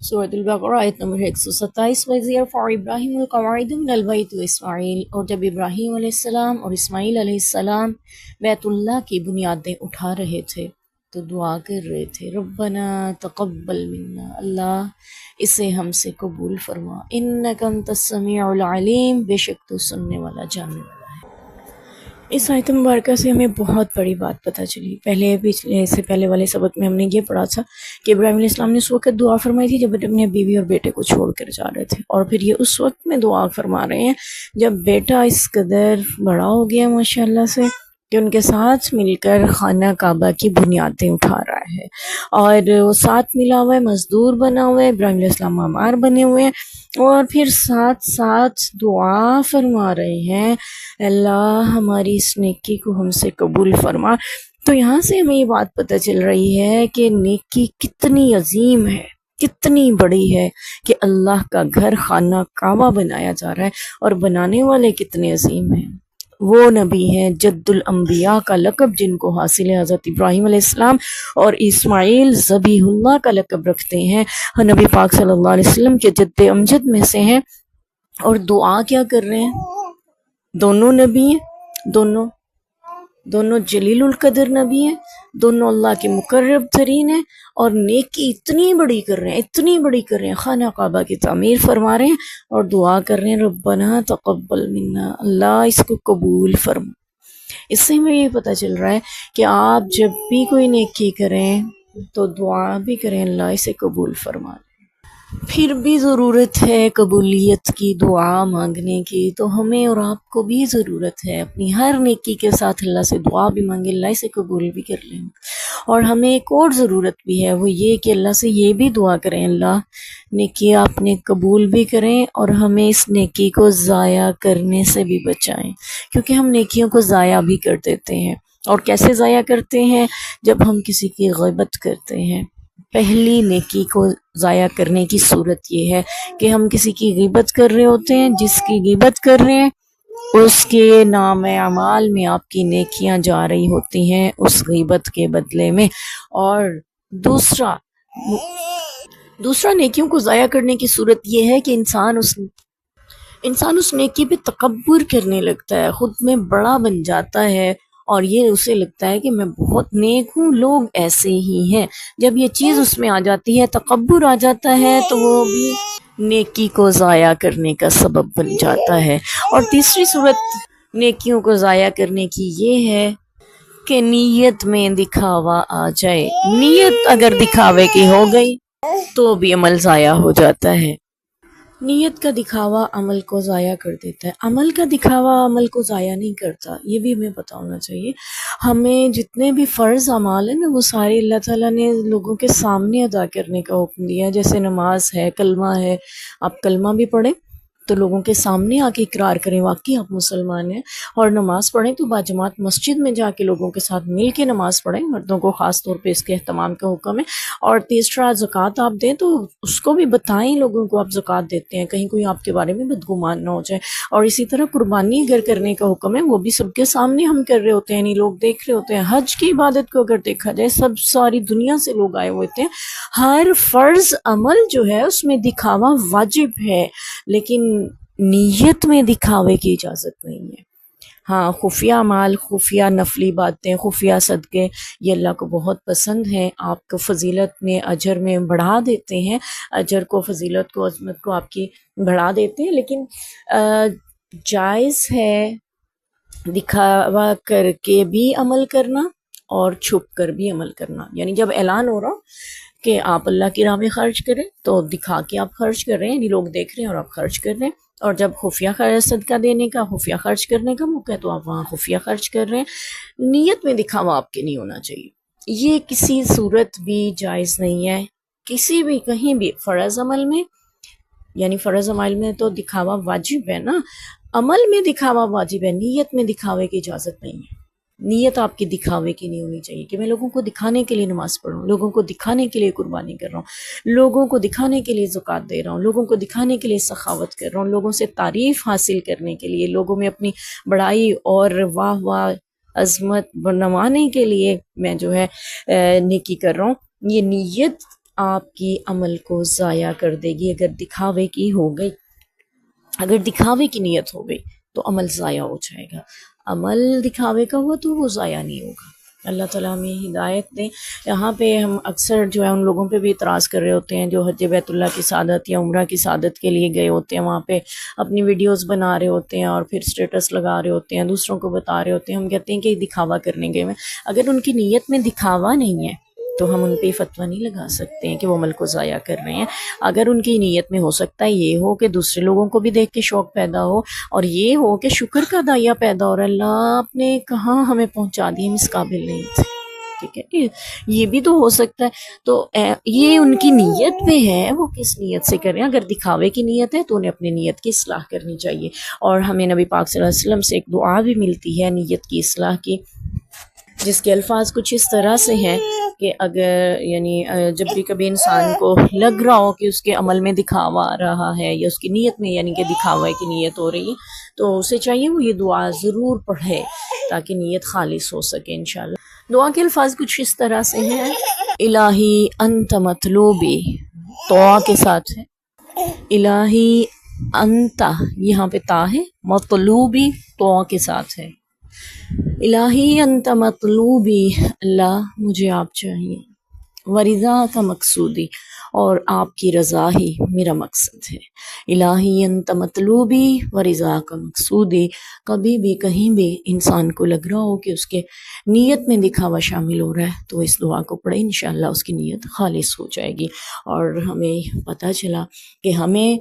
سورۃ البقرہ آیت نمبر 127۔ وَإِذْ يَرْفَعُ إِبْرَاهِيمُ الْقَوَاعِدَ مِنَ الْبَيْتِ وَإِسْمَاعِیلُ، اور جب ابراہیم علیہ السلام اور اسماعیل علیہ السلام بیت اللہ کی بنیادیں اٹھا رہے تھے تو دعا کر رہے تھے، ربنا تقبل منا، اللہ اسے ہم سے قبول فرما، انک انت السمیع العلیم، بے شک تو سننے والا جاننے والا۔ اس آیت مبارکہ سے ہمیں بہت بڑی بات پتہ چلی۔ پہلے والے سبق میں ہم نے یہ پڑھا تھا کہ ابراہیم علیہ السلام نے اس وقت دعا فرمائی تھی جب اپنے بیوی اور بیٹے کو چھوڑ کر جا رہے تھے، اور پھر یہ اس وقت میں دعا فرما رہے ہیں جب بیٹا اس قدر بڑا ہو گیا ماشاءاللہ سے کہ ان کے ساتھ مل کر خانہ کعبہ کی بنیادیں اٹھا رہا ہے، اور وہ ساتھ ملا ہوا ہے، مزدور بنا ہوا ہے، ابراہیم علیہ السلام معمار بنے ہوئے ہیں، اور پھر ساتھ ساتھ دعا فرما رہے ہیں اللہ ہماری اس نیکی کو ہم سے قبول فرما۔ تو یہاں سے ہمیں یہ بات پتہ چل رہی ہے کہ نیکی کتنی عظیم ہے، کتنی بڑی ہے، کہ اللہ کا گھر خانہ کعبہ بنایا جا رہا ہے، اور بنانے والے کتنے عظیم ہیں۔ وہ نبی ہیں جد الانبیاء کا لقب جن کو حاصل ہے، حضرت ابراہیم علیہ السلام اور اسماعیل ذبیح اللہ کا لقب رکھتے ہیں، نبی پاک صلی اللہ علیہ وسلم کے جد امجد میں سے ہیں، اور دعا کیا کر رہے ہیں؟ دونوں نبی ہیں، دونوں جلیل القدر نبی ہیں، دونوں اللہ کے مقرب ترین ہیں، اور نیکی اتنی بڑی کر رہے ہیں، اتنی بڑی کر رہے ہیں، خانہ کعبہ کی تعمیر فرما رہے ہیں اور دعا کر رہے ہیں ربنا تقبل منا، اللہ اس کو قبول فرما۔ اس سے ہمیں یہ پتہ چل رہا ہے کہ آپ جب بھی کوئی نیکی کریں تو دعا بھی کریں اللہ اسے قبول فرما۔ پھر بھی ضرورت ہے قبولیت کی، دعا مانگنے کی، تو ہمیں اور آپ کو بھی ضرورت ہے اپنی ہر نیکی کے ساتھ اللہ سے دعا بھی مانگے، اللہ اسے قبول بھی کر لیں۔ اور ہمیں ایک اور ضرورت بھی ہے، وہ یہ کہ اللہ سے یہ بھی دعا کریں اللہ نیکی آپ نے قبول بھی کریں اور ہمیں اس نیکی کو ضائع کرنے سے بھی بچائیں، کیونکہ ہم نیکیوں کو ضائع بھی کر دیتے ہیں۔ اور کیسے ضائع کرتے ہیں؟ جب ہم کسی کی غیبت کرتے ہیں۔ پہلی نیکی کو ضائع کرنے کی صورت یہ ہے کہ ہم کسی کی غیبت کر رہے ہوتے ہیں، جس کی غیبت کر رہے ہیں اس کے نام اعمال میں آپ کی نیکیاں جا رہی ہوتی ہیں اس غیبت کے بدلے میں۔ اور دوسرا نیکیوں کو ضائع کرنے کی صورت یہ ہے کہ انسان اس نیکی پہ تکبر کرنے لگتا ہے، خود میں بڑا بن جاتا ہے، اور یہ اسے لگتا ہے کہ میں بہت نیک ہوں، لوگ ایسے ہی ہیں۔ جب یہ چیز اس میں آ جاتی ہے، تکبر آ جاتا ہے، تو وہ بھی نیکی کو ضائع کرنے کا سبب بن جاتا ہے۔ اور تیسری صورت نیکیوں کو ضائع کرنے کی یہ ہے کہ نیت میں دکھاوا آ جائے۔ نیت اگر دکھاوے کی ہو گئی تو بھی عمل ضائع ہو جاتا ہے۔ نیت کا دکھاوا عمل کو ضائع کر دیتا ہے، عمل کا دکھاوا عمل کو ضائع نہیں کرتا، یہ بھی ہمیں پتہ ہونا چاہیے۔ ہمیں جتنے بھی فرض اعمال ہیں نا وہ سارے اللہ تعالیٰ نے لوگوں کے سامنے ادا کرنے کا حکم دیا ہے، جیسے نماز ہے، کلمہ ہے، آپ کلمہ بھی پڑھیں تو لوگوں کے سامنے آ کے اقرار کریں واقعی آپ مسلمان ہیں، اور نماز پڑھیں تو باجماعت مسجد میں جا کے لوگوں کے ساتھ مل کے نماز پڑھیں، مردوں کو خاص طور پہ اس کے اہتمام کا حکم ہے۔ اور تیسرا زکوٰۃ آپ دیں تو اس کو بھی بتائیں لوگوں کو آپ زکوٰۃ دیتے ہیں، کہیں کوئی آپ کے بارے میں بدگمان نہ ہو جائے۔ اور اسی طرح قربانی اگر کرنے کا حکم ہے وہ بھی سب کے سامنے ہم کر رہے ہوتے ہیں، یعنی لوگ دیکھ رہے ہوتے ہیں۔ حج کی عبادت کو اگر دیکھا جائے ساری دنیا سے لوگ آئے ہوتے ہیں، ہر فرض عمل جو ہے اس میں دکھاوا واجب ہے، لیکن نیت میں دکھاوے کی اجازت نہیں ہے۔ ہاں، خفیہ اعمال، خفیہ نفلی باتیں، خفیہ صدقے یہ اللہ کو بہت پسند ہیں، آپ کو فضیلت میں اجر میں بڑھا دیتے ہیں، اجر کو، فضیلت کو، عظمت کو آپ کی بڑھا دیتے ہیں، لیکن جائز ہے دکھاوا کر کے بھی عمل کرنا اور چھپ کر بھی عمل کرنا۔ یعنی جب اعلان ہو رہا کہ آپ اللہ کی راہ میں خرچ کریں تو دکھا کے آپ خرچ کر رہے ہیں، یعنی لوگ دیکھ رہے ہیں اور آپ خرچ کر رہے ہیں، اور جب خفیہ صدقہ دینے کا، خفیہ خرچ کرنے کا موقع ہے تو آپ وہاں خفیہ خرچ کر رہے ہیں۔ نیت میں دکھاوا آپ کے نہیں ہونا چاہیے، یہ کسی صورت بھی جائز نہیں ہے، کسی بھی کہیں بھی۔ فرض عمل میں، یعنی فرض عمل میں تو دکھاوا واجب ہے نا، عمل میں دکھاوا واجب ہے، نیت میں دکھاوے کی اجازت نہیں ہے۔ نیت آپ کی دکھاوے کی نہیں ہونی چاہیے کہ میں لوگوں کو دکھانے کے لیے نماز پڑھ رہا ہوں، لوگوں کو دکھانے کے لیے قربانی کر رہا ہوں، لوگوں کو دکھانے کے لیے زکوٰۃ دے رہا ہوں، لوگوں کو دکھانے کے لیے سخاوت کر رہا ہوں، لوگوں سے تعریف حاصل کرنے کے لیے، لوگوں میں اپنی بڑائی اور واہ واہ عظمت بنوانے کے لیے میں جو ہے نیکی کر رہا ہوں۔ یہ نیت آپ کی عمل کو ضائع کر دے گی. اگر دکھاوے کی ہو گئی، اگر دکھاوے کی نیت ہو گئی تو عمل ضائع ہو جائے گا. عمل دکھاوے کا ہوا تو وہ ضائع نہیں ہوگا. اللہ تعالیٰ ہمیں ہدایت دیں. یہاں پہ ہم اکثر جو ہے ان لوگوں پہ بھی اعتراض کر رہے ہوتے ہیں جو حج بیت اللہ کی سعادت یا عمرہ کی سعادت کے لیے گئے ہوتے ہیں، وہاں پہ اپنی ویڈیوز بنا رہے ہوتے ہیں اور پھر اسٹیٹس لگا رہے ہوتے ہیں، دوسروں کو بتا رہے ہوتے ہیں. ہم کہتے ہیں کہ دکھاوا کرنے گئے ہوئے. اگر ان کی نیت میں دکھاوا نہیں ہے تو ہم ان پہ فتویٰ نہیں لگا سکتے ہیں کہ وہ عمل کو ضائع کر رہے ہیں. اگر ان کی نیت میں ہو سکتا ہے یہ ہو کہ دوسرے لوگوں کو بھی دیکھ کے شوق پیدا ہو، اور یہ ہو کہ شکر کا دائیا پیدا ہو رہا ہے، اللہ آپ نے کہاں ہمیں پہنچا دی، ہم اس قابل نہیں تھے. ٹھیک ہے، یہ بھی تو ہو سکتا ہے. تو یہ ان کی نیت پہ ہے، وہ کس نیت سے کر رہے ہیں. اگر دکھاوے کی نیت ہے تو انہیں اپنی نیت کی اصلاح کرنی چاہیے. اور ہمیں نبی پاک صلی اللہ علیہ وسلم سے ایک دعا بھی ملتی ہے نیت کی اصلاح کی، جس کے الفاظ کچھ اس طرح سے ہیں کہ اگر یعنی جب بھی کبھی انسان کو لگ رہا ہو کہ اس کے عمل میں دکھاوا آ رہا ہے یا اس کی نیت میں یعنی کہ دکھاوے کی نیت ہو رہی ہے، تو اسے چاہیے وہ یہ دعا ضرور پڑھے تاکہ نیت خالص ہو سکے انشاءاللہ. دعا کے الفاظ کچھ اس طرح سے ہیں: الہی انت مطلوبی، دعا کے ساتھ ہے الہی انت، یہاں پہ تا ہے، مطلوبی دعا کے ساتھ ہے. الہی انت مطلوبی، اللہ مجھے آپ چاہیے، ورضا کا مقصودی، اور آپ کی رضا ہی میرا مقصد ہے. الہی انت مطلوبی ورضا کا مقصودی. کبھی بھی کہیں بھی انسان کو لگ رہا ہو کہ اس کے نیت میں دکھاوا شامل ہو رہا ہے تو اس دعا کو پڑھے، انشاءاللہ اس کی نیت خالص ہو جائے گی. اور ہمیں پتہ چلا کہ ہمیں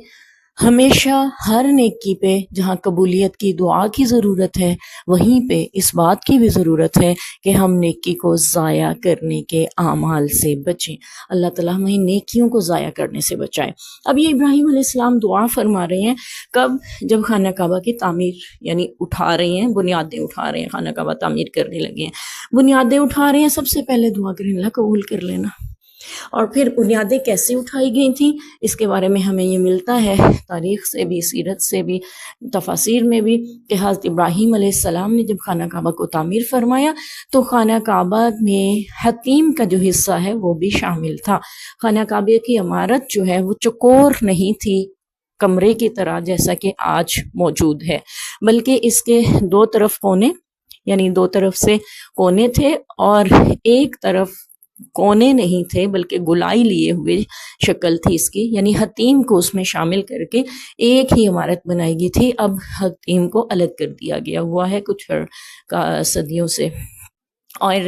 ہمیشہ ہر نیکی پہ جہاں قبولیت کی دعا کی ضرورت ہے وہیں پہ اس بات کی بھی ضرورت ہے کہ ہم نیکی کو ضائع کرنے کے اعمال سے بچیں. اللہ تعالیٰ ہمیں نیکیوں کو ضائع کرنے سے بچائے. اب یہ ابراہیم علیہ السلام دعا فرما رہے ہیں کب؟ جب خانہ کعبہ کی تعمیر یعنی اٹھا رہے ہیں، بنیادیں اٹھا رہے ہیں، خانہ کعبہ تعمیر کرنے لگے ہیں، بنیادیں اٹھا رہے ہیں. سب سے پہلے دعا کریں اللہ قبول کر لینا. اور پھر بنیادیں کیسے اٹھائی گئی تھیں اس کے بارے میں ہمیں یہ ملتا ہے تاریخ سے بھی، سیرت سے بھی، تفاسیر میں بھی، کہ حضرت ابراہیم علیہ السلام نے جب خانہ کعبہ کو تعمیر فرمایا تو خانہ کعبہ میں حتیم کا جو حصہ ہے وہ بھی شامل تھا. خانہ کعبہ کی عمارت جو ہے وہ چکور نہیں تھی کمرے کی طرح جیسا کہ آج موجود ہے، بلکہ اس کے دو طرف کونے، یعنی دو طرف سے کونے تھے، اور ایک طرف کونے نہیں تھے بلکہ گلائی لیے ہوئے شکل تھی اس کی، یعنی حتیم کو اس میں شامل کر کے ایک ہی عمارت بنائی گئی تھی. اب حتیم کو الگ کر دیا گیا ہوا ہے کچھ صدیوں سے. اور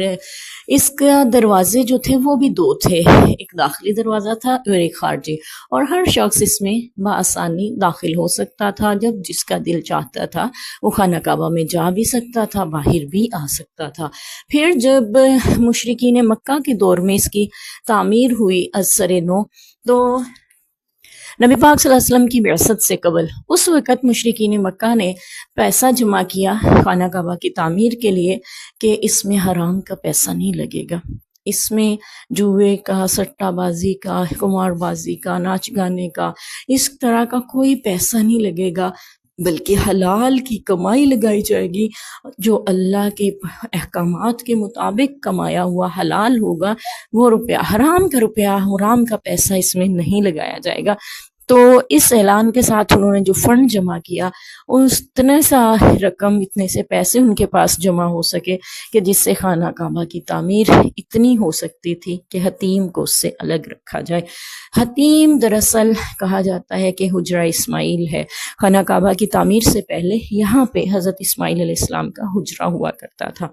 اس کا دروازے جو تھے وہ بھی دو تھے، ایک داخلی دروازہ تھا اور ایک خارجی، اور ہر شخص اس میں بآسانی داخل ہو سکتا تھا. جب جس کا دل چاہتا تھا وہ خانہ کعبہ میں جا بھی سکتا تھا، باہر بھی آ سکتا تھا. پھر جب مشرکین مکہ کے دور میں اس کی تعمیر ہوئی از سر نو، تو نبی پاک صلی اللہ علیہ وسلم کی بعثت سے قبل اس وقت مشرکین مکہ نے پیسہ جمع کیا خانہ کعبہ کی تعمیر کے لیے کہ اس میں حرام کا پیسہ نہیں لگے گا، اس میں جوئے کا، سٹہ بازی کا، قمار بازی کا، ناچ گانے کا، اس طرح کا کوئی پیسہ نہیں لگے گا، بلکہ حلال کی کمائی لگائی جائے گی. جو اللہ کے احکامات کے مطابق کمایا ہوا حلال ہوگا وہ روپیہ، حرام کا روپیہ، حرام کا پیسہ اس میں نہیں لگایا جائے گا. تو اس اعلان کے ساتھ انہوں نے جو فنڈ جمع کیا، اتنے سا رقم، اتنے سے پیسے ان کے پاس جمع ہو سکے کہ جس سے خانہ کعبہ کی تعمیر اتنی ہو سکتی تھی کہ حتیم کو اس سے الگ رکھا جائے. حتیم دراصل کہا جاتا ہے کہ حجرہ اسماعیل ہے. خانہ کعبہ کی تعمیر سے پہلے یہاں پہ حضرت اسماعیل علیہ السلام کا حجرہ ہوا کرتا تھا.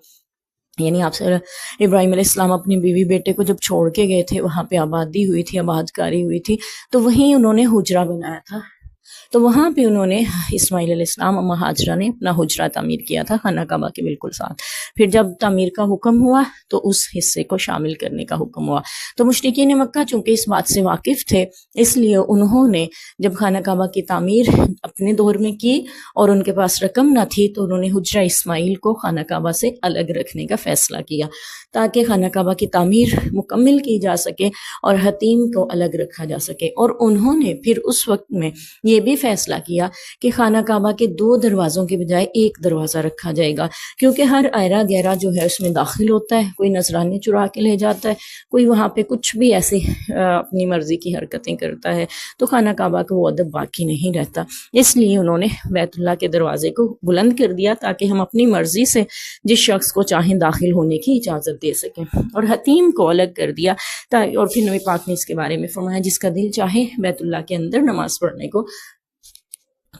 یعنی آپ سے ابراہیم علیہ السلام اپنی بیوی بیٹے کو جب چھوڑ کے گئے تھے، وہاں پہ آبادی ہوئی تھی، آباد کاری ہوئی تھی، تو وہیں انہوں نے حجرہ بنایا تھا. تو وہاں پہ انہوں نے اسماعیل علیہ السلام اما ہاجرہ نے اپنا حجرہ تعمیر کیا تھا خانہ کعبہ کے بالکل ساتھ. پھر جب تعمیر کا حکم ہوا تو اس حصے کو شامل کرنے کا حکم ہوا. تو مشرکین مکہ چونکہ اس بات سے واقف تھے، اس لیے انہوں نے جب خانہ کعبہ کی تعمیر اپنے دور میں کی اور ان کے پاس رقم نہ تھی تو انہوں نے حجرہ اسماعیل کو خانہ کعبہ سے الگ رکھنے کا فیصلہ کیا تاکہ خانہ کعبہ کی تعمیر مکمل کی جا سکے اور حتیم کو الگ رکھا جا سکے. اور انہوں نے پھر اس وقت میں یہ یہ بھی فیصلہ کیا کہ خانہ کعبہ کے 2 دروازوں کے بجائے 1 دروازہ رکھا جائے گا، کیونکہ ہر آئرہ گہرا جو ہے اس میں داخل ہوتا ہے، کوئی نذرانے چرا کے لے جاتا ہے، کوئی وہاں پہ کچھ بھی ایسی اپنی مرضی کی حرکتیں کرتا ہے، تو خانہ کعبہ کا وہ ادب باقی نہیں رہتا۔ اس لیے انہوں نے بیت اللہ کے دروازے کو بلند کر دیا تاکہ ہم اپنی مرضی سے جس شخص کو چاہیں داخل ہونے کی اجازت دے سکیں، اور حتیم کو الگ کر دیا۔ اور پھر نبی پاک نے اس کے بارے میں فرمایا جس کا دل چاہے بیت اللہ کے اندر نماز پڑھنے کو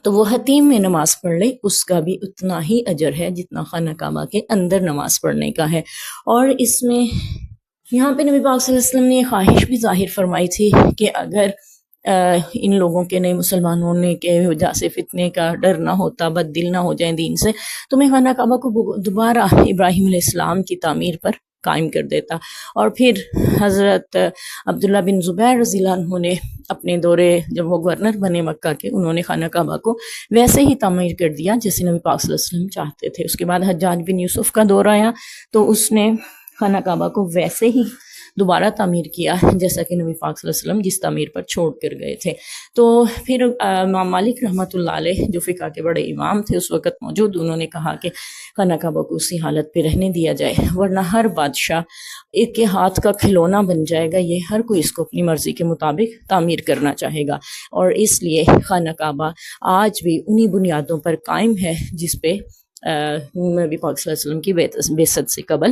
تو وہ حتیم میں نماز پڑھ لے، اس کا بھی اتنا ہی اجر ہے جتنا خانہ کعبہ کے اندر نماز پڑھنے کا ہے۔ اور اس میں یہاں پہ نبی پاک صلی اللہ علیہ وسلم نے یہ خواہش بھی ظاہر فرمائی تھی کہ اگر ان لوگوں کے نئے مسلمان ہونے کے وجہ سے فتنے کا ڈر نہ ہوتا، بد دل نہ ہو جائیں دین سے، تو میں خانہ کعبہ کو دوبارہ ابراہیم علیہ السلام کی تعمیر پر قائم کر دیتا۔ اور پھر حضرت عبداللہ بن زبیر رضی اللہ عنہ نے اپنے دورے جب وہ گورنر بنے مکہ کے، انہوں نے خانہ کعبہ کو ویسے ہی تعمیر کر دیا جیسے نبی پاک صلی اللہ علیہ وسلم چاہتے تھے۔ اس کے بعد حجاج بن یوسف کا دور آیا تو اس نے خانہ کعبہ کو ویسے ہی دوبارہ تعمیر کیا جیسا کہ نبی پاک صلی اللہ علیہ وسلم جس تعمیر پر چھوڑ کر گئے تھے۔ تو پھر امام مالک رحمۃ اللہ علیہ جو فقہ کے بڑے امام تھے اس وقت موجود، انہوں نے کہا کہ خانہ کعبہ کو اسی حالت پہ رہنے دیا جائے، ورنہ ہر بادشاہ ایک کے ہاتھ کا کھلونا بن جائے گا، یہ ہر کوئی اس کو اپنی مرضی کے مطابق تعمیر کرنا چاہے گا۔ اور اس لیے خانہ کعبہ آج بھی انہی بنیادوں پر قائم ہے جس پہ نبی پاک صلی اللہ علیہ وسلم کی بعثت سے قبل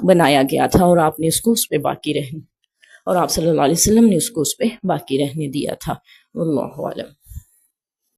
بنایا گیا تھا، اور آپ نے اس کو اس پہ باقی رہنے، اور آپ صلی اللہ علیہ وسلم نے اس کو اس پہ باقی رہنے دیا تھا۔ واللہ اعلم۔